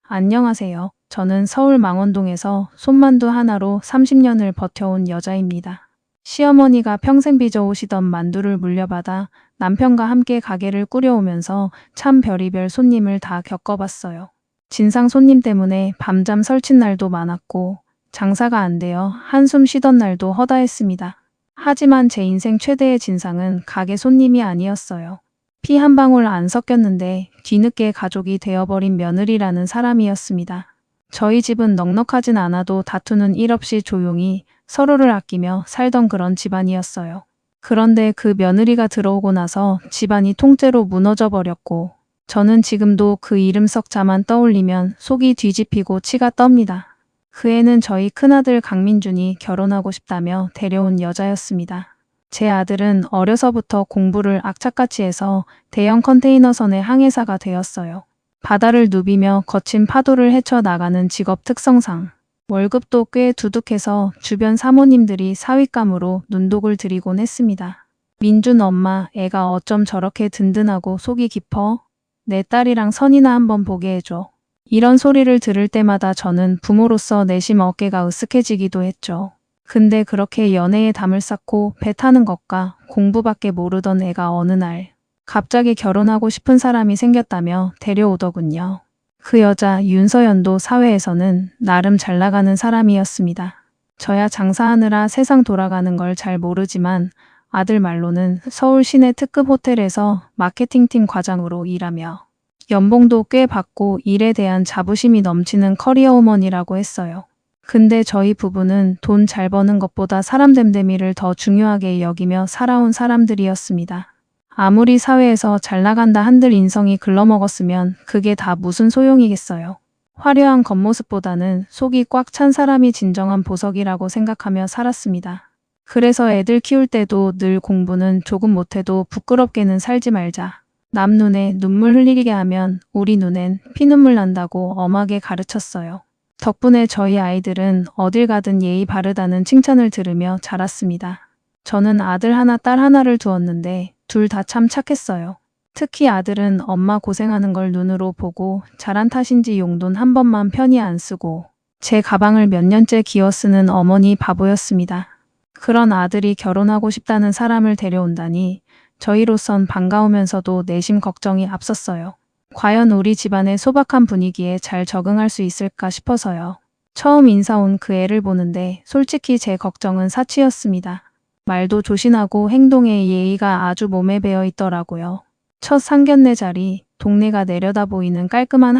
안녕하세요. 저는 서울 망원동에서 손만두 하나로 30년을 버텨온 여자입니다. 시어머니가 평생 빚어오시던 만두를 물려받아 남편과 함께 가게를 꾸려오면서 참 별의별 손님을 다 겪어봤어요. 진상 손님 때문에 밤잠 설친 날도 많았고 장사가 안 되어 한숨 쉬던 날도 허다했습니다. 하지만 제 인생 최대의 진상은 가게 손님이 아니었어요. 피 한 방울 안 섞였는데 뒤늦게 가족이 되어버린 며느리라는 사람이었습니다. 저희 집은 넉넉하진 않아도 다투는 일 없이 조용히 서로를 아끼며 살던 그런 집안이었어요. 그런데 그 며느리가 들어오고 나서 집안이 통째로 무너져 버렸고 저는 지금도 그 이름 석자만 떠올리면 속이 뒤집히고 치가 떱니다. 그 애는 저희 큰아들 강민준이 결혼하고 싶다며 데려온 여자였습니다. 제 아들은 어려서부터 공부를 악착같이 해서 대형 컨테이너선의 항해사가 되었어요. 바다를 누비며 거친 파도를 헤쳐나가는 직업 특성상 월급도 꽤 두둑해서 주변 사모님들이 사윗감으로 눈독을 들이곤 했습니다. 민준 엄마, 애가 어쩜 저렇게 든든하고 속이 깊어? 내 딸이랑 선이나 한번 보게 해줘. 이런 소리를 들을 때마다 저는 부모로서 내심 어깨가 으쓱해지기도 했죠. 근데 그렇게 연애에 담을 쌓고 배 타는 것과 공부밖에 모르던 애가 어느 날 갑자기 결혼하고 싶은 사람이 생겼다며 데려오더군요. 그 여자 윤서연도 사회에서는 나름 잘 나가는 사람이었습니다. 저야 장사하느라 세상 돌아가는 걸 잘 모르지만 아들 말로는 서울 시내 특급 호텔에서 마케팅팀 과장으로 일하며 연봉도 꽤 받고 일에 대한 자부심이 넘치는 커리어우먼이라고 했어요. 근데 저희 부부는 돈 잘 버는 것보다 사람 됨됨이를 더 중요하게 여기며 살아온 사람들이었습니다. 아무리 사회에서 잘 나간다 한들 인성이 글러먹었으면 그게 다 무슨 소용이겠어요. 화려한 겉모습보다는 속이 꽉 찬 사람이 진정한 보석이라고 생각하며 살았습니다. 그래서 애들 키울 때도 늘 공부는 조금 못해도 부끄럽게는 살지 말자. 남 눈에 눈물 흘리게 하면 우리 눈엔 피눈물 난다고 엄하게 가르쳤어요. 덕분에 저희 아이들은 어딜 가든 예의 바르다는 칭찬을 들으며 자랐습니다. 저는 아들 하나 딸 하나를 두었는데 둘 다 참 착했어요. 특히 아들은 엄마 고생하는 걸 눈으로 보고 자란 탓인지 용돈 한 번만 편히 안 쓰고 제 가방을 몇 년째 기어 쓰는 어머니 바보였습니다. 그런 아들이 결혼하고 싶다는 사람을 데려온다니 저희로선 반가우면서도 내심 걱정이 앞섰어요. 과연 우리 집안의 소박한 분위기에 잘 적응할 수 있을까 싶어서요. 처음 인사 온 그 애를 보는데 솔직히 제 걱정은 사치였습니다. 말도 조신하고 행동에 예의가 아주 몸에 배어 있더라고요. 첫 상견례 자리, 동네가 내려다 보이는 깔끔한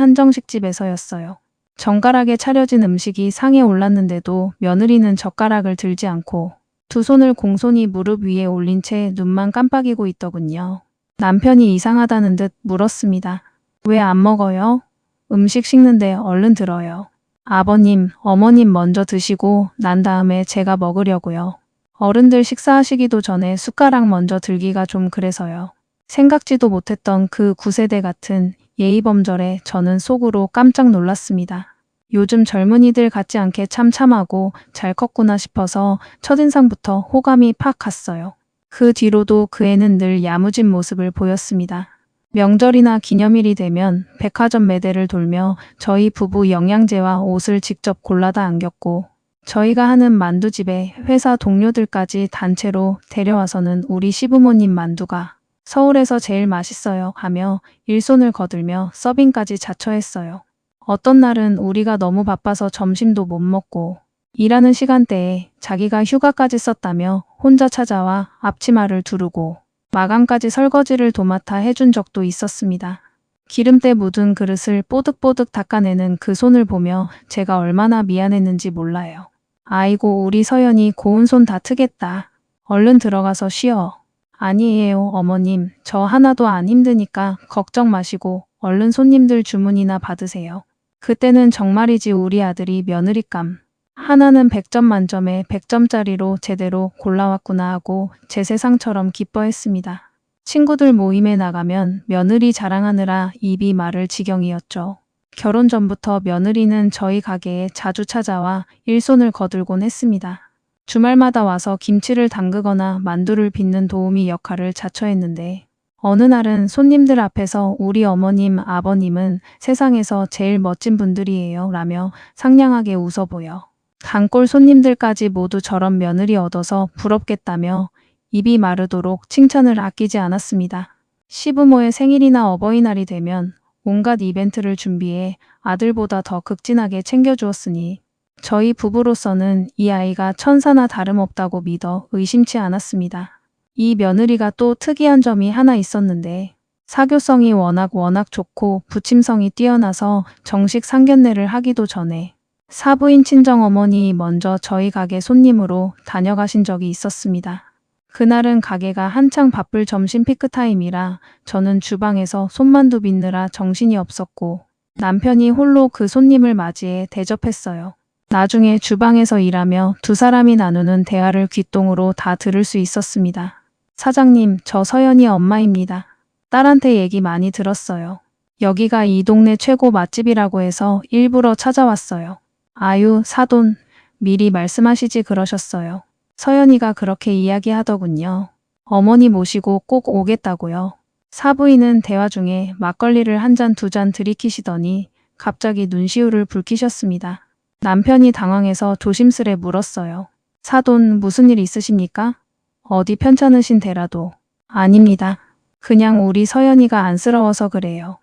한정식집에서였어요. 정갈하게 차려진 음식이 상에 올랐는데도 며느리는 젓가락을 들지 않고 두 손을 공손히 무릎 위에 올린 채 눈만 깜빡이고 있더군요. 남편이 이상하다는 듯 물었습니다. 왜 안 먹어요? 음식 식는데 얼른 들어요. 아버님, 어머님 먼저 드시고 난 다음에 제가 먹으려고요. 어른들 식사하시기도 전에 숟가락 먼저 들기가 좀 그래서요. 생각지도 못했던 그 9세대 같은 예의범절에 저는 속으로 깜짝 놀랐습니다. 요즘 젊은이들 같지 않게 참하고 잘 컸구나 싶어서 첫인상부터 호감이 팍 갔어요. 그 뒤로도 그 애는 늘 야무진 모습을 보였습니다. 명절이나 기념일이 되면 백화점 매대를 돌며 저희 부부 영양제와 옷을 직접 골라다 안겼고 저희가 하는 만두집에 회사 동료들까지 단체로 데려와서는 우리 시부모님 만두가 서울에서 제일 맛있어요 하며 일손을 거들며 서빙까지 자처했어요. 어떤 날은 우리가 너무 바빠서 점심도 못 먹고 일하는 시간대에 자기가 휴가까지 썼다며 혼자 찾아와 앞치마를 두르고 마감까지 설거지를 도맡아 해준 적도 있었습니다. 기름때 묻은 그릇을 뽀득뽀득 닦아내는 그 손을 보며 제가 얼마나 미안했는지 몰라요. 아이고 우리 서연이 고운 손 다 트겠다. 얼른 들어가서 쉬어. 아니에요 어머님. 저 하나도 안 힘드니까 걱정 마시고 얼른 손님들 주문이나 받으세요. 그때는 정말이지 우리 아들이 며느리감. 하나는 100점 만점에 100점짜리로 제대로 골라왔구나 하고 제 세상처럼 기뻐했습니다. 친구들 모임에 나가면 며느리 자랑하느라 입이 마를 지경이었죠. 결혼 전부터 며느리는 저희 가게에 자주 찾아와 일손을 거들곤 했습니다. 주말마다 와서 김치를 담그거나 만두를 빚는 도우미 역할을 자처했는데 어느 날은 손님들 앞에서 우리 어머님, 아버님은 세상에서 제일 멋진 분들이에요 라며 상냥하게 웃어보여 단골 손님들까지 모두 저런 며느리 얻어서 부럽겠다며 입이 마르도록 칭찬을 아끼지 않았습니다. 시부모의 생일이나 어버이날이 되면 온갖 이벤트를 준비해 아들보다 더 극진하게 챙겨주었으니 저희 부부로서는 이 아이가 천사나 다름없다고 믿어 의심치 않았습니다. 이 며느리가 또 특이한 점이 하나 있었는데 사교성이 워낙 좋고 부침성이 뛰어나서 정식 상견례를 하기도 전에 사부인 친정어머니 먼저 저희 가게 손님으로 다녀가신 적이 있었습니다. 그날은 가게가 한창 바쁠 점심 피크타임이라 저는 주방에서 손만두 빚느라 정신이 없었고 남편이 홀로 그 손님을 맞이해 대접했어요. 나중에 주방에서 일하며 두 사람이 나누는 대화를 귓동으로 다 들을 수 있었습니다. 사장님, 저 서연이 엄마입니다. 딸한테 얘기 많이 들었어요. 여기가 이 동네 최고 맛집이라고 해서 일부러 찾아왔어요. 아유, 사돈, 미리 말씀하시지 그러셨어요. 서연이가 그렇게 이야기하더군요. 어머니 모시고 꼭 오겠다고요. 사부인은 대화 중에 막걸리를 한 잔 두 잔 들이키시더니 갑자기 눈시울을 붉히셨습니다. 남편이 당황해서 조심스레 물었어요. 사돈, 무슨 일 있으십니까? 어디 편찮으신 데라도. 아닙니다. 그냥 우리 서연이가 안쓰러워서 그래요.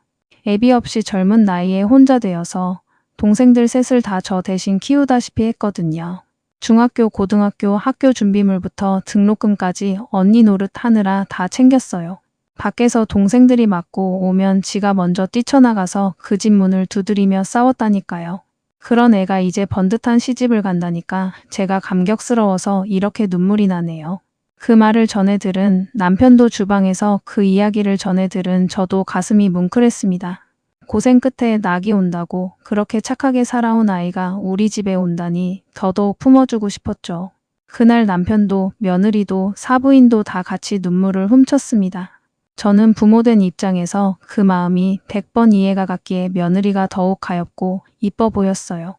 애비 없이 젊은 나이에 혼자 되어서 동생들 셋을 다 저 대신 키우다시피 했거든요. 중학교, 고등학교, 학교 준비물부터 등록금까지 언니 노릇 하느라 다 챙겼어요. 밖에서 동생들이 맞고 오면 지가 먼저 뛰쳐나가서 그 집 문을 두드리며 싸웠다니까요. 그런 애가 이제 번듯한 시집을 간다니까 제가 감격스러워서 이렇게 눈물이 나네요. 그 말을 전해 들은 남편도 주방에서 그 이야기를 전해 들은 저도 가슴이 뭉클했습니다. 고생 끝에 낙이 온다고 그렇게 착하게 살아온 아이가 우리 집에 온다니 더더욱 품어주고 싶었죠. 그날 남편도 며느리도 사부인도 다 같이 눈물을 훔쳤습니다. 저는 부모된 입장에서 그 마음이 100번 이해가 갔기에 며느리가 더욱 가엾고 이뻐 보였어요.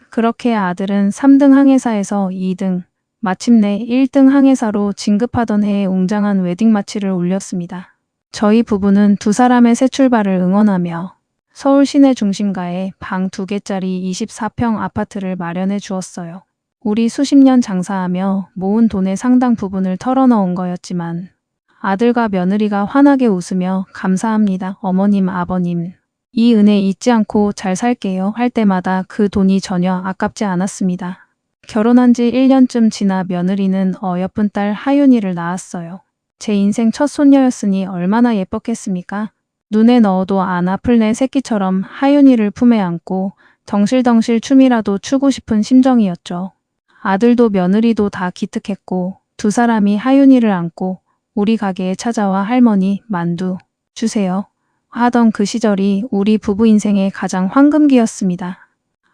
그렇게 아들은 3등 항해사에서 2등, 마침내 1등 항해사로 진급하던 해에 웅장한 웨딩 마치를 올렸습니다. 저희 부부는 두 사람의 새 출발을 응원하며 서울 시내 중심가에 방 2개짜리 24평 아파트를 마련해 주었어요. 우리 수십 년 장사하며 모은 돈의 상당 부분을 털어넣은 거였지만 아들과 며느리가 환하게 웃으며 감사합니다. 어머님, 아버님. 이 은혜 잊지 않고 잘 살게요 할 때마다 그 돈이 전혀 아깝지 않았습니다. 결혼한 지 1년쯤 지나 며느리는 어여쁜 딸 하윤이를 낳았어요. 제 인생 첫 손녀였으니 얼마나 예뻤겠습니까? 눈에 넣어도 안 아플 내 새끼처럼 하윤이를 품에 안고 덩실덩실 춤이라도 추고 싶은 심정이었죠. 아들도 며느리도 다 기특했고 두 사람이 하윤이를 안고 우리 가게에 찾아와 할머니 만두 주세요 하던 그 시절이 우리 부부 인생의 가장 황금기였습니다.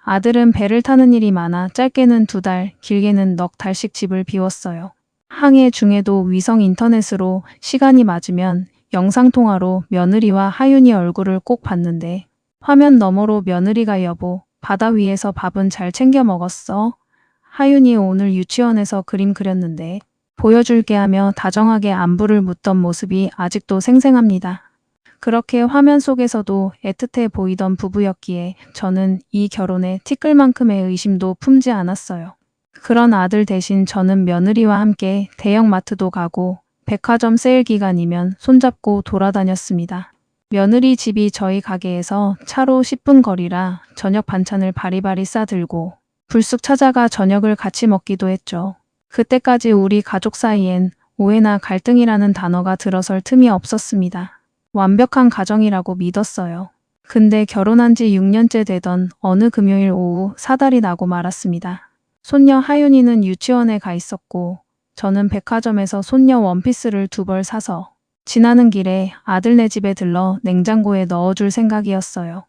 아들은 배를 타는 일이 많아 짧게는 2달, 길게는 넉 달씩 집을 비웠어요. 항해 중에도 위성 인터넷으로 시간이 맞으면 영상통화로 며느리와 하윤이 얼굴을 꼭 봤는데 화면 너머로 며느리가 여보, 바다 위에서 밥은 잘 챙겨 먹었어? 하윤이 오늘 유치원에서 그림 그렸는데 보여줄게 하며 다정하게 안부를 묻던 모습이 아직도 생생합니다. 그렇게 화면 속에서도 애틋해 보이던 부부였기에 저는 이 결혼에 티끌만큼의 의심도 품지 않았어요. 그런 아들 대신 저는 며느리와 함께 대형마트도 가고 백화점 세일 기간이면 손잡고 돌아다녔습니다. 며느리 집이 저희 가게에서 차로 10분 거리라 저녁 반찬을 바리바리 싸들고 불쑥 찾아가 저녁을 같이 먹기도 했죠. 그때까지 우리 가족 사이엔 오해나 갈등이라는 단어가 들어설 틈이 없었습니다. 완벽한 가정이라고 믿었어요. 근데 결혼한 지 6년째 되던 어느 금요일 오후 사달이 나고 말았습니다. 손녀 하윤이는 유치원에 가 있었고 저는 백화점에서 손녀 원피스를 2벌 사서 지나는 길에 아들네 집에 들러 냉장고에 넣어줄 생각이었어요.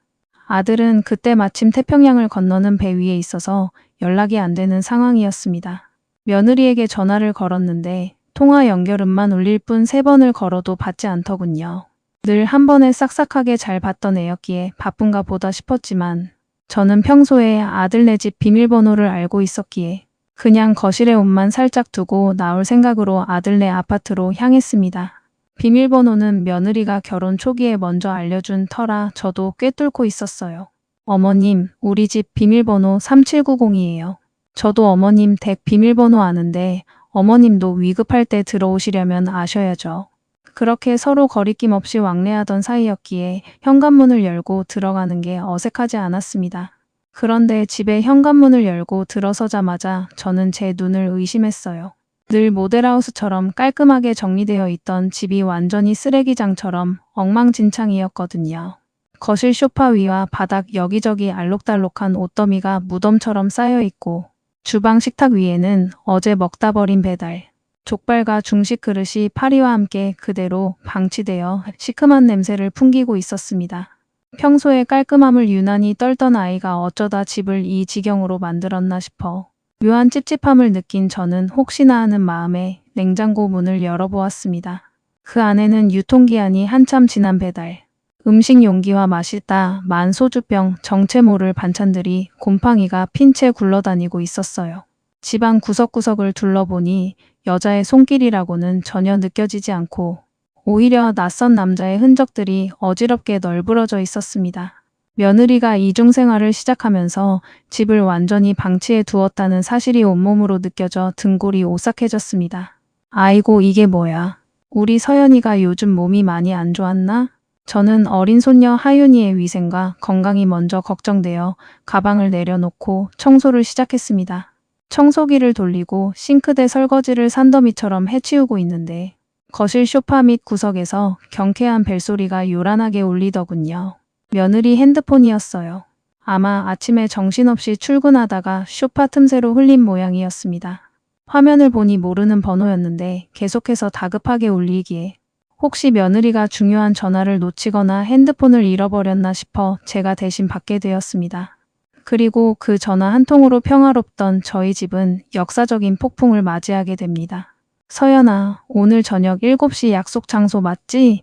아들은 그때 마침 태평양을 건너는 배 위에 있어서 연락이 안 되는 상황이었습니다. 며느리에게 전화를 걸었는데 통화 연결음만 울릴 뿐 3번을 걸어도 받지 않더군요. 늘 한 번에 싹싹하게 잘 받던 애였기에 바쁜가 보다 싶었지만 저는 평소에 아들네 집 비밀번호를 알고 있었기에 그냥 거실에 옷만 살짝 두고 나올 생각으로 아들네 아파트로 향했습니다. 비밀번호는 며느리가 결혼 초기에 먼저 알려준 터라 저도 꿰뚫고 있었어요. 어머님, 우리 집 비밀번호 3790이에요. 저도 어머님 댁 비밀번호 아는데 어머님도 위급할 때 들어오시려면 아셔야죠. 그렇게 서로 거리낌 없이 왕래하던 사이였기에 현관문을 열고 들어가는 게 어색하지 않았습니다. 그런데 집에 현관문을 열고 들어서자마자 저는 제 눈을 의심했어요. 늘 모델하우스처럼 깔끔하게 정리되어 있던 집이 완전히 쓰레기장처럼 엉망진창이었거든요. 거실 소파 위와 바닥 여기저기 알록달록한 옷더미가 무덤처럼 쌓여 있고 주방 식탁 위에는 어제 먹다 버린 배달, 족발과 중식 그릇이 파리와 함께 그대로 방치되어 시큼한 냄새를 풍기고 있었습니다. 평소에 깔끔함을 유난히 떨던 아이가 어쩌다 집을 이 지경으로 만들었나 싶어 묘한 찝찝함을 느낀 저는 혹시나 하는 마음에 냉장고 문을 열어보았습니다. 그 안에는 유통기한이 한참 지난 배달, 음식 용기와 맛있다 만 소주병 정체 모를 반찬들이 곰팡이가 핀 채 굴러다니고 있었어요. 집안 구석구석을 둘러보니 여자의 손길이라고는 전혀 느껴지지 않고 오히려 낯선 남자의 흔적들이 어지럽게 널브러져 있었습니다. 며느리가 이중생활을 시작하면서 집을 완전히 방치해 두었다는 사실이 온몸으로 느껴져 등골이 오싹해졌습니다. 아이고 이게 뭐야. 우리 서연이가 요즘 몸이 많이 안 좋았나? 저는 어린 손녀 하윤이의 위생과 건강이 먼저 걱정되어 가방을 내려놓고 청소를 시작했습니다. 청소기를 돌리고 싱크대 설거지를 산더미처럼 해치우고 있는데 거실 소파 및 구석에서 경쾌한 벨소리가 요란하게 울리더군요. 며느리 핸드폰이었어요. 아마 아침에 정신없이 출근하다가 소파 틈새로 흘린 모양이었습니다. 화면을 보니 모르는 번호였는데 계속해서 다급하게 울리기에 혹시 며느리가 중요한 전화를 놓치거나 핸드폰을 잃어버렸나 싶어 제가 대신 받게 되었습니다. 그리고 그 전화 한 통으로 평화롭던 저희 집은 역사적인 폭풍을 맞이하게 됩니다. 서연아, 오늘 저녁 7시 약속 장소 맞지?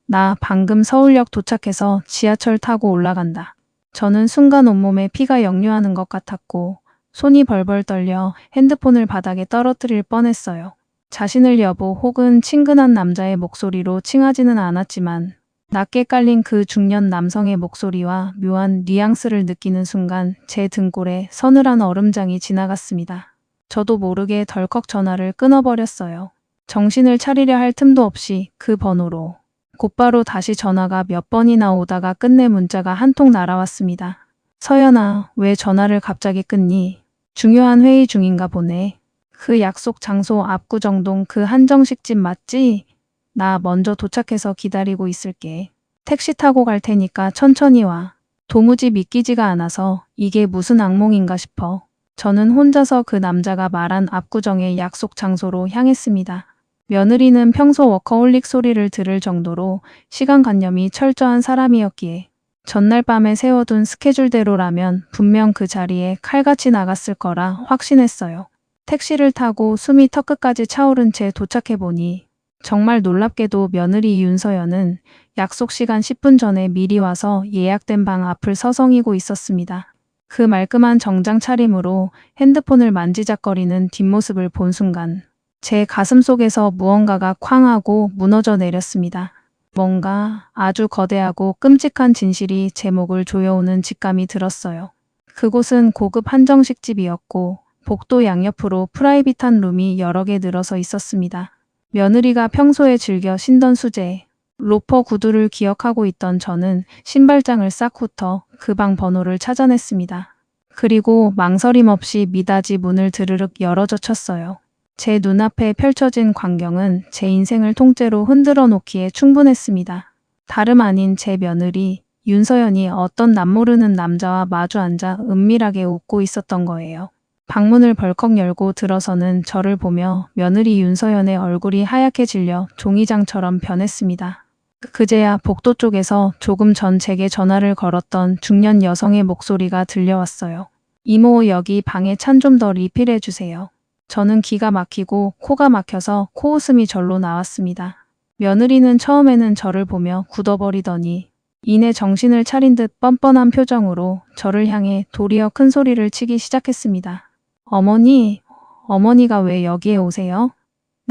나 방금 서울역 도착해서 지하철 타고 올라간다. 저는 순간 온몸에 피가 역류하는 것 같았고 손이 벌벌 떨려 핸드폰을 바닥에 떨어뜨릴 뻔했어요. 자신을 여보 혹은 친근한 남자의 목소리로 칭하지는 않았지만 낮게 깔린 그 중년 남성의 목소리와 묘한 뉘앙스를 느끼는 순간 제 등골에 서늘한 얼음장이 지나갔습니다. 저도 모르게 덜컥 전화를 끊어버렸어요. 정신을 차리려 할 틈도 없이 그 번호로 곧바로 다시 전화가 몇 번이나 오다가 끝내 문자가 한 통 날아왔습니다. 서연아, 왜 전화를 갑자기 끊니? 중요한 회의 중인가 보네. 그 약속 장소 압구정동 그 한정식집 맞지? 나 먼저 도착해서 기다리고 있을게. 택시 타고 갈 테니까 천천히 와. 도무지 믿기지가 않아서 이게 무슨 악몽인가 싶어. 저는 혼자서 그 남자가 말한 압구정의 약속 장소로 향했습니다. 며느리는 평소 워커홀릭 소리를 들을 정도로 시간관념이 철저한 사람이었기에 전날 밤에 세워둔 스케줄대로라면 분명 그 자리에 칼같이 나갔을 거라 확신했어요. 택시를 타고 숨이 턱끝까지 차오른 채 도착해보니 정말 놀랍게도 며느리 윤서연은 약속 시간 10분 전에 미리 와서 예약된 방 앞을 서성이고 있었습니다. 그 말끔한 정장 차림으로 핸드폰을 만지작거리는 뒷모습을 본 순간 제 가슴 속에서 무언가가 쾅 하고 무너져 내렸습니다. 뭔가 아주 거대하고 끔찍한 진실이 제 목을 조여오는 직감이 들었어요. 그곳은 고급 한정식집이었고 복도 양옆으로 프라이빗한 룸이 여러 개 늘어서 있었습니다. 며느리가 평소에 즐겨 신던 수제, 로퍼 구두를 기억하고 있던 저는 신발장을 싹 훑어 그 방 번호를 찾아냈습니다. 그리고 망설임 없이 미닫이 문을 드르륵 열어젖혔어요. 제 눈앞에 펼쳐진 광경은 제 인생을 통째로 흔들어 놓기에 충분했습니다. 다름 아닌 제 며느리 윤서연이 어떤 남모르는 남자와 마주 앉아 은밀하게 웃고 있었던 거예요. 방문을 벌컥 열고 들어서는 저를 보며 며느리 윤서연의 얼굴이 하얗게 질려 종이장처럼 변했습니다. 그제야 복도 쪽에서 조금 전 제게 전화를 걸었던 중년 여성의 목소리가 들려왔어요. 이모, 여기 방에 찬 좀 더 리필해 주세요. 저는 기가 막히고 코가 막혀서 코웃음이 절로 나왔습니다. 며느리는 처음에는 저를 보며 굳어버리더니 이내 정신을 차린 듯 뻔뻔한 표정으로 저를 향해 도리어 큰 소리를 치기 시작했습니다. 어머니, 어머니가 왜 여기에 오세요?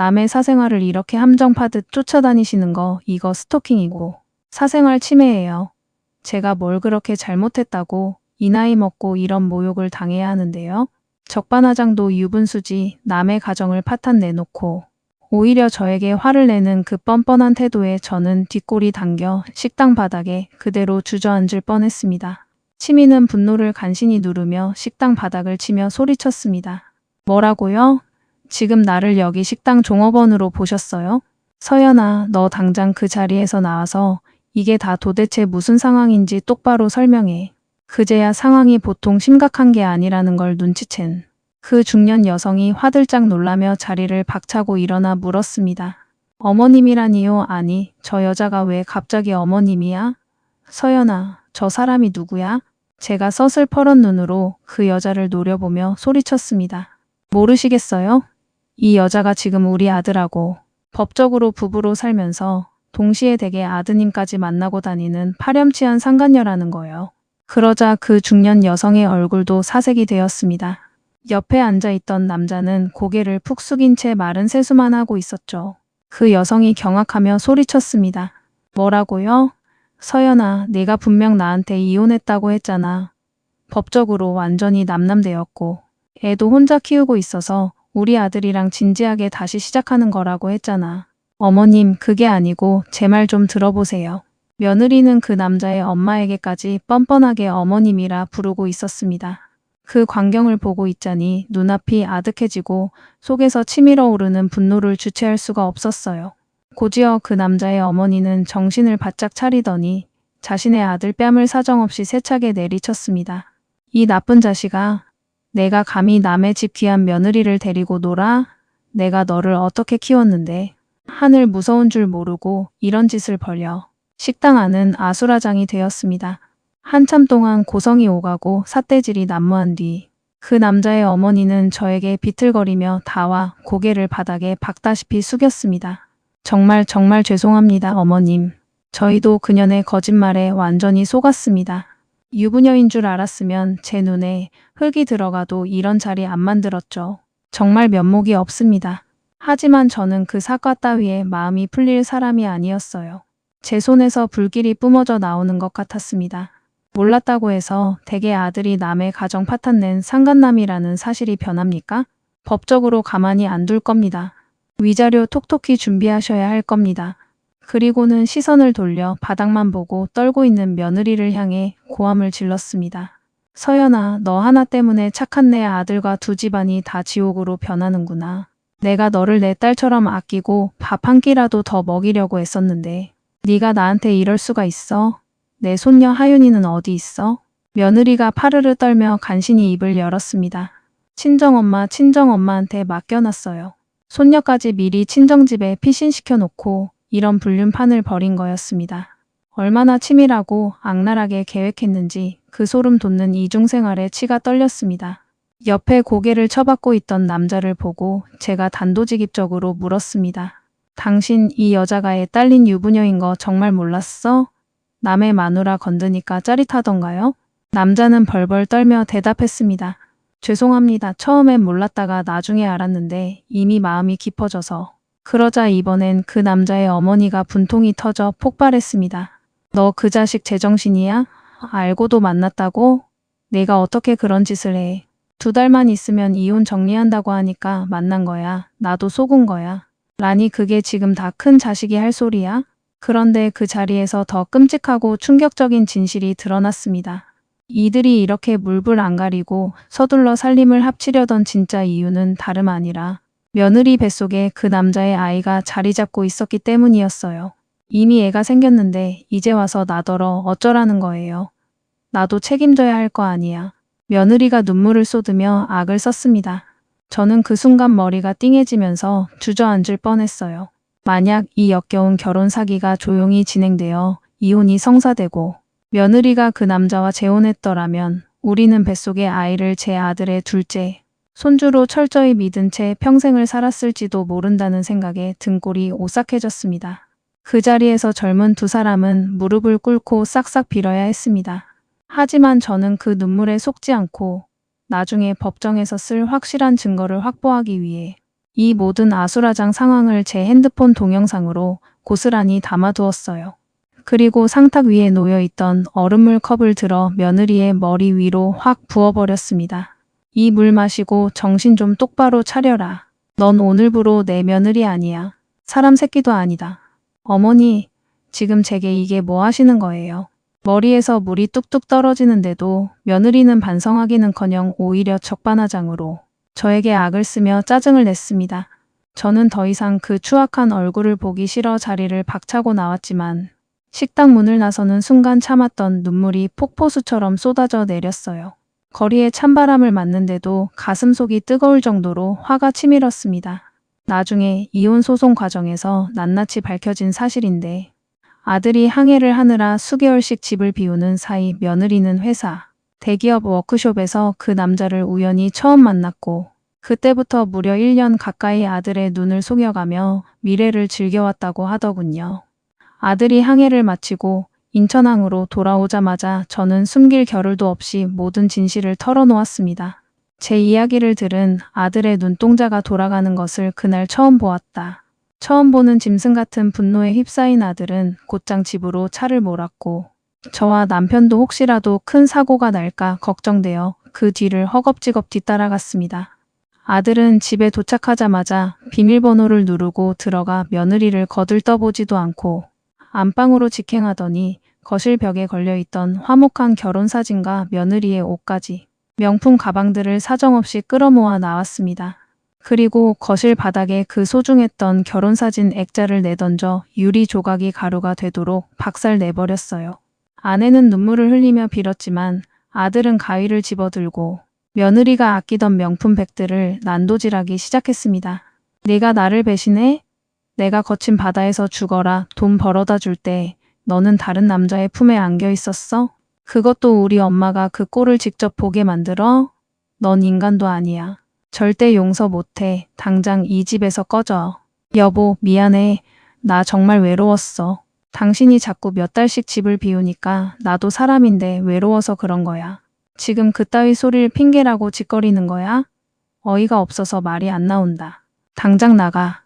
남의 사생활을 이렇게 함정파듯 쫓아다니시는 거 이거 스토킹이고 사생활 침해예요. 제가 뭘 그렇게 잘못했다고 이 나이 먹고 이런 모욕을 당해야 하는데요. 적반하장도 유분수지 남의 가정을 파탄 내놓고 오히려 저에게 화를 내는 그 뻔뻔한 태도에 저는 뒷골이 당겨 식당 바닥에 그대로 주저앉을 뻔했습니다. 치미는 분노를 간신히 누르며 식당 바닥을 치며 소리쳤습니다. 뭐라고요? 지금 나를 여기 식당 종업원으로 보셨어요? 서연아, 너 당장 그 자리에서 나와서 이게 다 도대체 무슨 상황인지 똑바로 설명해. 그제야 상황이 보통 심각한 게 아니라는 걸 눈치챈 그 중년 여성이 화들짝 놀라며 자리를 박차고 일어나 물었습니다. 어머님이라니요? 아니, 저 여자가 왜 갑자기 어머님이야? 서연아, 저 사람이 누구야? 제가 서슬퍼런 눈으로 그 여자를 노려보며 소리쳤습니다. 모르시겠어요? 이 여자가 지금 우리 아들하고 법적으로 부부로 살면서 동시에 댁의 아드님까지 만나고 다니는 파렴치한 상간녀라는 거예요. 그러자 그 중년 여성의 얼굴도 사색이 되었습니다. 옆에 앉아있던 남자는 고개를 푹 숙인 채 마른 세수만 하고 있었죠. 그 여성이 경악하며 소리쳤습니다. 뭐라고요? 서연아, 내가 분명 나한테 이혼했다고 했잖아. 법적으로 완전히 남남되었고 애도 혼자 키우고 있어서 우리 아들이랑 진지하게 다시 시작하는 거라고 했잖아. 어머님, 그게 아니고 제 말 좀 들어보세요. 며느리는 그 남자의 엄마에게까지 뻔뻔하게 어머님이라 부르고 있었습니다. 그 광경을 보고 있자니 눈앞이 아득해지고 속에서 치밀어 오르는 분노를 주체할 수가 없었어요. 곧이어 그 남자의 어머니는 정신을 바짝 차리더니 자신의 아들 뺨을 사정없이 세차게 내리쳤습니다. 이 나쁜 자식아, 내가 감히 남의 집 귀한 며느리를 데리고 놀아? 내가 너를 어떻게 키웠는데 하늘 무서운 줄 모르고 이런 짓을 벌여. 식당 안은 아수라장이 되었습니다. 한참 동안 고성이 오가고 삿대질이 난무한 뒤 그 남자의 어머니는 저에게 비틀거리며 다와 고개를 바닥에 박다시피 숙였습니다. 정말 죄송합니다, 어머님. 저희도 그년의 거짓말에 완전히 속았습니다. 유부녀인 줄 알았으면 제 눈에 흙이 들어가도 이런 자리 안 만들었죠. 정말 면목이 없습니다. 하지만 저는 그 사과 따위에 마음이 풀릴 사람이 아니었어요. 제 손에서 불길이 뿜어져 나오는 것 같았습니다. 몰랐다고 해서 댁의 아들이 남의 가정 파탄낸 상간남이라는 사실이 변합니까? 법적으로 가만히 안 둘 겁니다. 위자료 톡톡히 준비하셔야 할 겁니다. 그리고는 시선을 돌려 바닥만 보고 떨고 있는 며느리를 향해 고함을 질렀습니다. 서연아, 너 하나 때문에 착한 내 아들과 두 집안이 다 지옥으로 변하는구나. 내가 너를 내 딸처럼 아끼고 밥 한 끼라도 더 먹이려고 했었는데 네가 나한테 이럴 수가 있어? 내 손녀 하윤이는 어디 있어? 며느리가 파르르 떨며 간신히 입을 열었습니다. 친정엄마한테 맡겨놨어요. 손녀까지 미리 친정집에 피신시켜 놓고 이런 불륜판을 벌인 거였습니다. 얼마나 치밀하고 악랄하게 계획했는지 그 소름 돋는 이중생활에 치가 떨렸습니다. 옆에 고개를 쳐박고 있던 남자를 보고 제가 단도직입적으로 물었습니다. 당신 이 여자가 애 딸린 유부녀인 거 정말 몰랐어? 남의 마누라 건드니까 짜릿하던가요? 남자는 벌벌 떨며 대답했습니다. 죄송합니다. 처음엔 몰랐다가 나중에 알았는데 이미 마음이 깊어져서. 그러자 이번엔 그 남자의 어머니가 분통이 터져 폭발했습니다. 너 그 자식 제정신이야? 알고도 만났다고? 내가 어떻게 그런 짓을 해? 2달만 있으면 이혼 정리한다고 하니까 만난 거야. 나도 속은 거야. 라니 그게 지금 다 큰 자식이 할 소리야? 그런데 그 자리에서 더 끔찍하고 충격적인 진실이 드러났습니다. 이들이 이렇게 물불 안 가리고 서둘러 살림을 합치려던 진짜 이유는 다름 아니라 며느리 뱃속에 그 남자의 아이가 자리 잡고 있었기 때문이었어요. 이미 애가 생겼는데 이제 와서 나더러 어쩌라는 거예요. 나도 책임져야 할 거 아니야. 며느리가 눈물을 쏟으며 악을 썼습니다. 저는 그 순간 머리가 띵해지면서 주저앉을 뻔했어요. 만약 이 역겨운 결혼 사기가 조용히 진행되어 이혼이 성사되고 며느리가 그 남자와 재혼했더라면 우리는 뱃속의 아이를 제 아들의 둘째, 손주로 철저히 믿은 채 평생을 살았을지도 모른다는 생각에 등골이 오싹해졌습니다. 그 자리에서 젊은 두 사람은 무릎을 꿇고 싹싹 빌어야 했습니다. 하지만 저는 그 눈물에 속지 않고 나중에 법정에서 쓸 확실한 증거를 확보하기 위해 이 모든 아수라장 상황을 제 핸드폰 동영상으로 고스란히 담아두었어요. 그리고 상탁 위에 놓여있던 얼음물 컵을 들어 며느리의 머리 위로 확 부어버렸습니다. 이 물 마시고 정신 좀 똑바로 차려라. 넌 오늘부로 내 며느리 아니야. 사람 새끼도 아니다. 어머니, 지금 제게 이게 뭐 하시는 거예요? 머리에서 물이 뚝뚝 떨어지는데도 며느리는 반성하기는커녕 오히려 적반하장으로 저에게 악을 쓰며 짜증을 냈습니다. 저는 더 이상 그 추악한 얼굴을 보기 싫어 자리를 박차고 나왔지만 식당 문을 나서는 순간 참았던 눈물이 폭포수처럼 쏟아져 내렸어요. 거리에 찬바람을 맞는데도 가슴속이 뜨거울 정도로 화가 치밀었습니다. 나중에 이혼 소송 과정에서 낱낱이 밝혀진 사실인데 아들이 항해를 하느라 수개월씩 집을 비우는 사이 며느리는 회사, 대기업 워크숍에서 그 남자를 우연히 처음 만났고 그때부터 무려 1년 가까이 아들의 눈을 속여가며 미래를 즐겨왔다고 하더군요. 아들이 항해를 마치고 인천항으로 돌아오자마자 저는 숨길 겨를도 없이 모든 진실을 털어놓았습니다. 제 이야기를 들은 아들의 눈동자가 돌아가는 것을 그날 처음 보았다. 처음 보는 짐승 같은 분노에 휩싸인 아들은 곧장 집으로 차를 몰았고 저와 남편도 혹시라도 큰 사고가 날까 걱정되어 그 뒤를 허겁지겁 뒤따라갔습니다. 아들은 집에 도착하자마자 비밀번호를 누르고 들어가 며느리를 거들떠보지도 않고 안방으로 직행하더니 거실 벽에 걸려있던 화목한 결혼사진과 며느리의 옷까지 명품 가방들을 사정없이 끌어모아 나왔습니다. 그리고 거실 바닥에 그 소중했던 결혼사진 액자를 내던져 유리 조각이 가루가 되도록 박살 내버렸어요. 아내는 눈물을 흘리며 빌었지만 아들은 가위를 집어들고 며느리가 아끼던 명품 백들을 난도질하기 시작했습니다. 네가 나를 배신해? 내가 거친 바다에서 죽어라 돈 벌어다 줄 때 너는 다른 남자의 품에 안겨 있었어? 그것도 우리 엄마가 그 꼴을 직접 보게 만들어? 넌 인간도 아니야. 절대 용서 못해. 당장 이 집에서 꺼져. 여보, 미안해. 나 정말 외로웠어. 당신이 자꾸 몇 달씩 집을 비우니까 나도 사람인데 외로워서 그런 거야. 지금 그따위 소리를 핑계라고 짓거리는 거야? 어이가 없어서 말이 안 나온다. 당장 나가.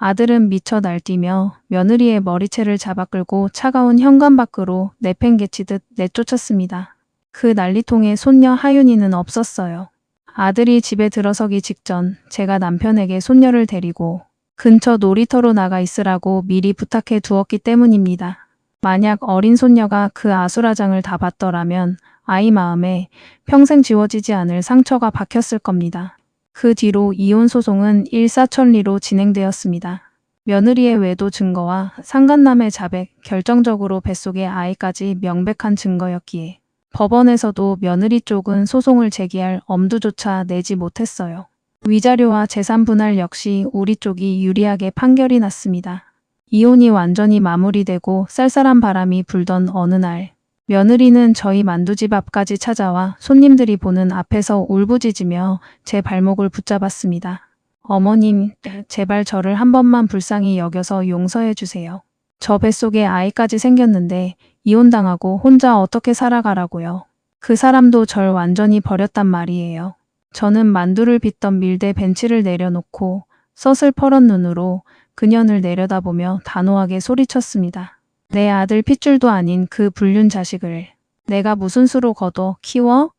아들은 미쳐 날뛰며 며느리의 머리채를 잡아 끌고 차가운 현관 밖으로 내팽개치듯 내쫓았습니다. 그 난리통에 손녀 하윤이는 없었어요. 아들이 집에 들어서기 직전 제가 남편에게 손녀를 데리고 근처 놀이터로 나가 있으라고 미리 부탁해 두었기 때문입니다. 만약 어린 손녀가 그 아수라장을 다 봤더라면 아이 마음에 평생 지워지지 않을 상처가 박혔을 겁니다. 그 뒤로 이혼 소송은 일사천리로 진행되었습니다. 며느리의 외도 증거와 상간남의 자백, 결정적으로 뱃속의 아이까지 명백한 증거였기에 법원에서도 며느리 쪽은 소송을 제기할 엄두조차 내지 못했어요. 위자료와 재산 분할 역시 우리 쪽이 유리하게 판결이 났습니다. 이혼이 완전히 마무리되고 쌀쌀한 바람이 불던 어느 날 며느리는 저희 만두집 앞까지 찾아와 손님들이 보는 앞에서 울부짖으며 제 발목을 붙잡았습니다. 어머님, 제발 저를 한 번만 불쌍히 여겨서 용서해 주세요. 저 뱃속에 아이까지 생겼는데 이혼당하고 혼자 어떻게 살아가라고요. 그 사람도 절 완전히 버렸단 말이에요. 저는 만두를 빚던 밀대 벤치를 내려놓고 서슬퍼런 눈으로 그년을 내려다보며 단호하게 소리쳤습니다. 내 아들 핏줄도 아닌 그 불륜 자식을 내가 무슨 수로 거둬 키워?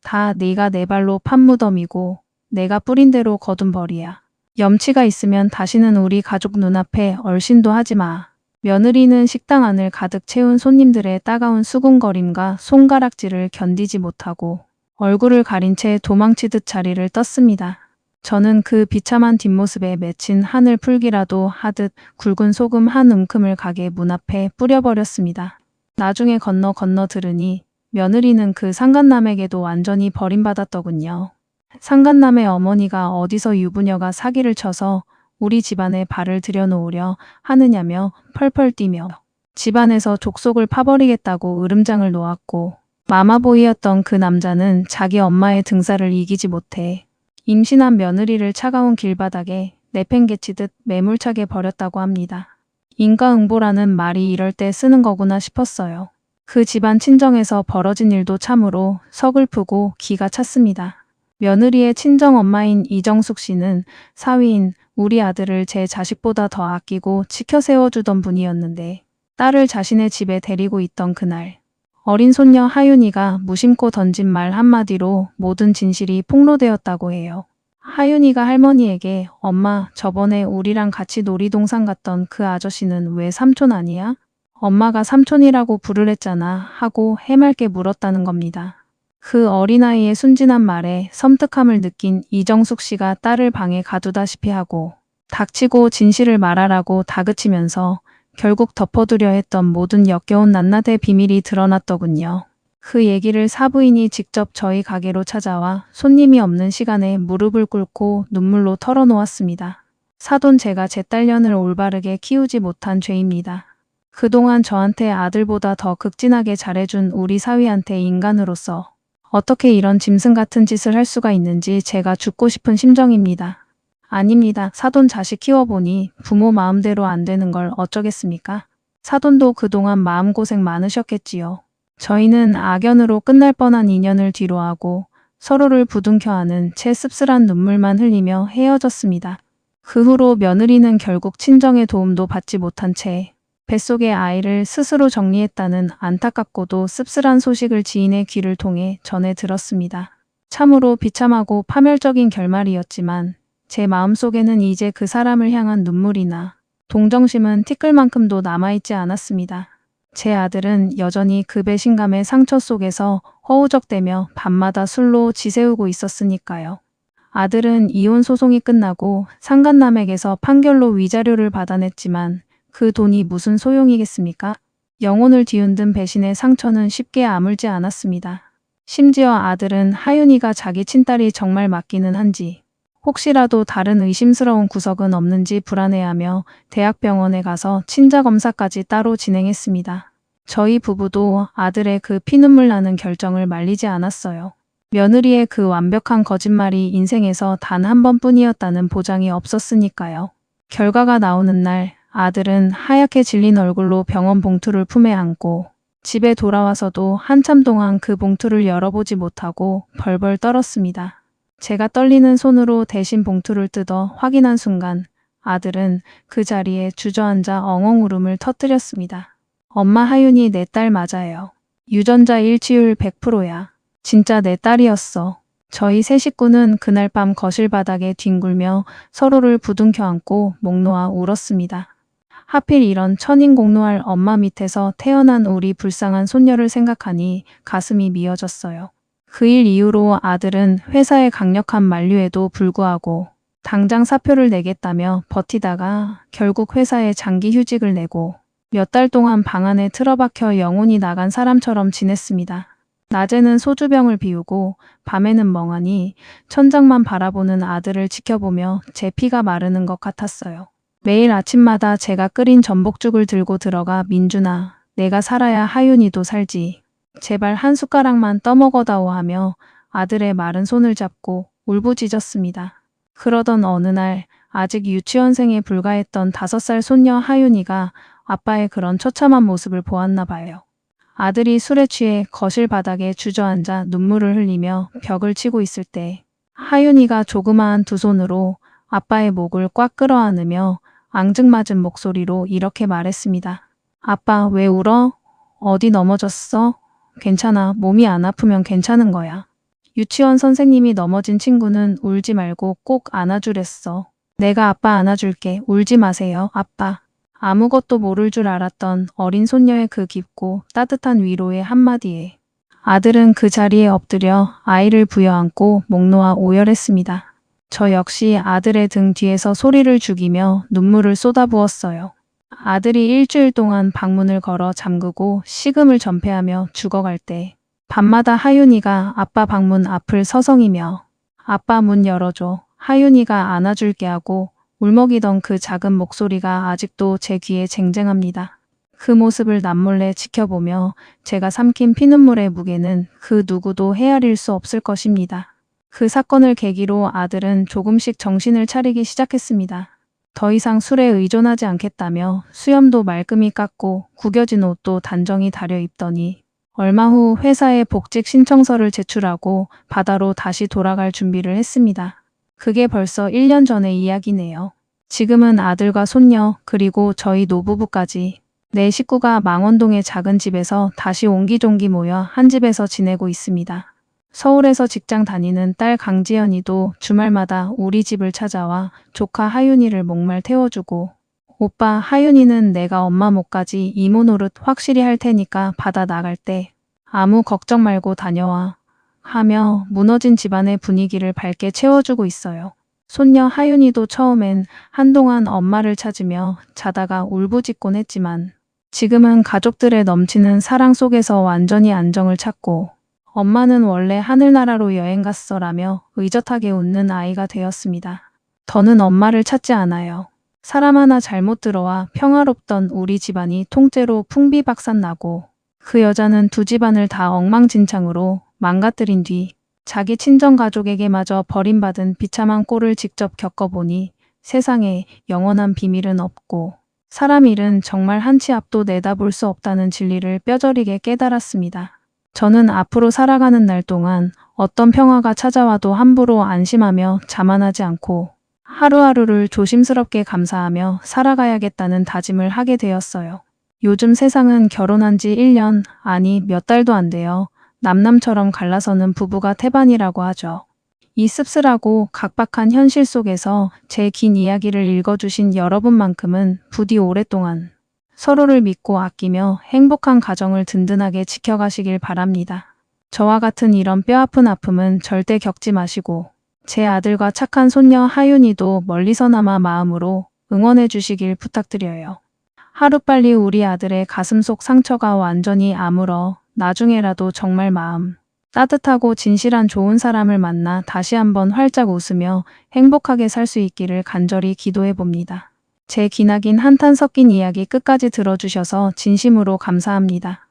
다 네가 내 발로 판무덤이고 내가 뿌린 대로 거둔 벌이야. 염치가 있으면 다시는 우리 가족 눈앞에 얼씬도 하지 마. 며느리는 식당 안을 가득 채운 손님들의 따가운 수군거림과 손가락질을 견디지 못하고 얼굴을 가린 채 도망치듯 자리를 떴습니다. 저는 그 비참한 뒷모습에 맺힌 하늘 풀기라도 하듯 굵은 소금 한 움큼을 가게 문 앞에 뿌려버렸습니다. 나중에 건너 들으니 며느리는 그 상간남에게도 완전히 버림받았더군요. 상간남의 어머니가 어디서 유부녀가 사기를 쳐서 우리 집안에 발을 들여놓으려 하느냐며 펄펄 뛰며 집안에서 족속을 파버리겠다고 으름장을 놓았고 마마보이였던 그 남자는 자기 엄마의 등살을 이기지 못해 임신한 며느리를 차가운 길바닥에 내팽개치듯 매몰차게 버렸다고 합니다. 인과응보라는 말이 이럴 때 쓰는 거구나 싶었어요. 그 집안 친정에서 벌어진 일도 참으로 서글프고 기가 찼습니다. 며느리의 친정 엄마인 이정숙 씨는 사위인 우리 아들을 제 자식보다 더 아끼고 지켜 세워주던 분이었는데 딸을 자신의 집에 데리고 있던 그날 어린 손녀 하윤이가 무심코 던진 말 한마디로 모든 진실이 폭로되었다고 해요. 하윤이가 할머니에게 엄마, 저번에 우리랑 같이 놀이동산 갔던 그 아저씨는 왜 삼촌 아니야? 엄마가 삼촌이라고 부르랬잖아 하고 해맑게 물었다는 겁니다. 그 어린아이의 순진한 말에 섬뜩함을 느낀 이정숙 씨가 딸을 방에 가두다시피 하고 닥치고 진실을 말하라고 다그치면서 결국 덮어두려 했던 모든 역겨운 낱낱의 비밀이 드러났더군요. 그 얘기를 사부인이 직접 저희 가게로 찾아와 손님이 없는 시간에 무릎을 꿇고 눈물로 털어놓았습니다. 사돈 제가 제 딸년을 올바르게 키우지 못한 죄입니다. 그동안 저한테 아들보다 더 극진하게 잘해준 우리 사위한테 인간으로서 어떻게 이런 짐승 같은 짓을 할 수가 있는지 제가 죽고 싶은 심정입니다. 아닙니다. 사돈 자식 키워보니 부모 마음대로 안 되는 걸 어쩌겠습니까? 사돈도 그동안 마음고생 많으셨겠지요. 저희는 악연으로 끝날 뻔한 인연을 뒤로하고 서로를 부둥켜 안은 채 씁쓸한 눈물만 흘리며 헤어졌습니다. 그 후로 며느리는 결국 친정의 도움도 받지 못한 채 뱃속의 아이를 스스로 정리했다는 안타깝고도 씁쓸한 소식을 지인의 귀를 통해 전해 들었습니다. 참으로 비참하고 파멸적인 결말이었지만 제 마음속에는 이제 그 사람을 향한 눈물이나 동정심은 티끌만큼도 남아있지 않았습니다. 제 아들은 여전히 그 배신감의 상처 속에서 허우적대며 밤마다 술로 지새우고 있었으니까요. 아들은 이혼 소송이 끝나고 상간남에게서 판결로 위자료를 받아냈지만 그 돈이 무슨 소용이겠습니까? 영혼을 뒤흔든 배신의 상처는 쉽게 아물지 않았습니다. 심지어 아들은 하윤이가 자기 친딸이 정말 맞기는 한지 혹시라도 다른 의심스러운 구석은 없는지 불안해하며 대학병원에 가서 친자검사까지 따로 진행했습니다. 저희 부부도 아들의 그 피눈물 나는 결정을 말리지 않았어요. 며느리의 그 완벽한 거짓말이 인생에서 단 한 번뿐이었다는 보장이 없었으니까요. 결과가 나오는 날 아들은 하얗게 질린 얼굴로 병원 봉투를 품에 안고 집에 돌아와서도 한참 동안 그 봉투를 열어보지 못하고 벌벌 떨었습니다. 제가 떨리는 손으로 대신 봉투를 뜯어 확인한 순간 아들은 그 자리에 주저앉아 엉엉 울음을 터뜨렸습니다. 엄마 하윤이 내 딸 맞아요. 유전자 일치율 100%야. 진짜 내 딸이었어. 저희 세 식구는 그날 밤 거실 바닥에 뒹굴며 서로를 부둥켜 안고 목 놓아 울었습니다. 하필 이런 천인공노할 엄마 밑에서 태어난 우리 불쌍한 손녀를 생각하니 가슴이 미어졌어요. 그 일 이후로 아들은 회사의 강력한 만류에도 불구하고 당장 사표를 내겠다며 버티다가 결국 회사에 장기 휴직을 내고 몇 달 동안 방 안에 틀어박혀 영혼이 나간 사람처럼 지냈습니다. 낮에는 소주병을 비우고 밤에는 멍하니 천장만 바라보는 아들을 지켜보며 제 피가 마르는 것 같았어요. 매일 아침마다 제가 끓인 전복죽을 들고 들어가 민준아, 내가 살아야 하윤이도 살지. 제발 한 숟가락만 떠먹어다오 하며 아들의 마른 손을 잡고 울부짖었습니다. 그러던 어느 날 아직 유치원생에 불과했던 5살 손녀 하윤이가 아빠의 그런 처참한 모습을 보았나 봐요. 아들이 술에 취해 거실 바닥에 주저앉아 눈물을 흘리며 벽을 치고 있을 때 하윤이가 조그마한 두 손으로 아빠의 목을 꽉 끌어안으며 앙증맞은 목소리로 이렇게 말했습니다. 아빠 왜 울어? 어디 넘어졌어? 괜찮아. 몸이 안 아프면 괜찮은 거야. 유치원 선생님이 넘어진 친구는 울지 말고 꼭 안아주랬어. 내가 아빠 안아줄게. 울지 마세요, 아빠. 아무것도 모를 줄 알았던 어린 손녀의 그 깊고 따뜻한 위로의 한마디에 아들은 그 자리에 엎드려 아이를 부여안고 목 놓아 오열했습니다. 저 역시 아들의 등 뒤에서 소리를 죽이며 눈물을 쏟아부었어요. 아들이 일주일 동안 방문을 걸어 잠그고 식음을 전폐하며 죽어갈 때 밤마다 하윤이가 아빠 방문 앞을 서성이며 아빠 문 열어줘, 하윤이가 안아줄게 하고 울먹이던 그 작은 목소리가 아직도 제 귀에 쟁쟁합니다. 그 모습을 남몰래 지켜보며 제가 삼킨 피눈물의 무게는 그 누구도 헤아릴 수 없을 것입니다. 그 사건을 계기로 아들은 조금씩 정신을 차리기 시작했습니다. 더 이상 술에 의존하지 않겠다며 수염도 말끔히 깎고 구겨진 옷도 단정히 다려 입더니 얼마 후 회사에 복직 신청서를 제출하고 바다로 다시 돌아갈 준비를 했습니다. 그게 벌써 1년 전의 이야기네요. 지금은 아들과 손녀 그리고 저희 노부부까지 네 식구가 망원동의 작은 집에서 다시 옹기종기 모여 한 집에서 지내고 있습니다. 서울에서 직장 다니는 딸 강지연이도 주말마다 우리 집을 찾아와 조카 하윤이를 목말 태워주고 오빠 하윤이는 내가 엄마 목까지 이모 노릇 확실히 할 테니까 바다 나갈 때 아무 걱정 말고 다녀와 하며 무너진 집안의 분위기를 밝게 채워주고 있어요. 손녀 하윤이도 처음엔 한동안 엄마를 찾으며 자다가 울부짖곤 했지만 지금은 가족들의 넘치는 사랑 속에서 완전히 안정을 찾고 엄마는 원래 하늘나라로 여행 갔어라며 의젓하게 웃는 아이가 되었습니다. 더는 엄마를 찾지 않아요. 사람 하나 잘못 들어와 평화롭던 우리 집안이 통째로 풍비박산나고 그 여자는 두 집안을 다 엉망진창으로 망가뜨린 뒤 자기 친정가족에게마저 버림받은 비참한 꼴을 직접 겪어보니 세상에 영원한 비밀은 없고 사람 일은 정말 한 치 앞도 내다볼 수 없다는 진리를 뼈저리게 깨달았습니다. 저는 앞으로 살아가는 날 동안 어떤 평화가 찾아와도 함부로 안심하며 자만하지 않고 하루하루를 조심스럽게 감사하며 살아가야겠다는 다짐을 하게 되었어요. 요즘 세상은 결혼한 지 1년, 아니 몇 달도 안 돼요. 남남처럼 갈라서는 부부가 태반이라고 하죠. 이 씁쓸하고 각박한 현실 속에서 제 긴 이야기를 읽어주신 여러분만큼은 부디 오랫동안 서로를 믿고 아끼며 행복한 가정을 든든하게 지켜가시길 바랍니다. 저와 같은 이런 뼈아픈 아픔은 절대 겪지 마시고 제 아들과 착한 손녀 하윤이도 멀리서나마 마음으로 응원해 주시길 부탁드려요. 하루빨리 우리 아들의 가슴속 상처가 완전히 아물어 나중에라도 정말 마음 따뜻하고 진실한 좋은 사람을 만나 다시 한번 활짝 웃으며 행복하게 살 수 있기를 간절히 기도해 봅니다. 제 기나긴 한탄 섞인 이야기 끝까지 들어주셔서 진심으로 감사합니다.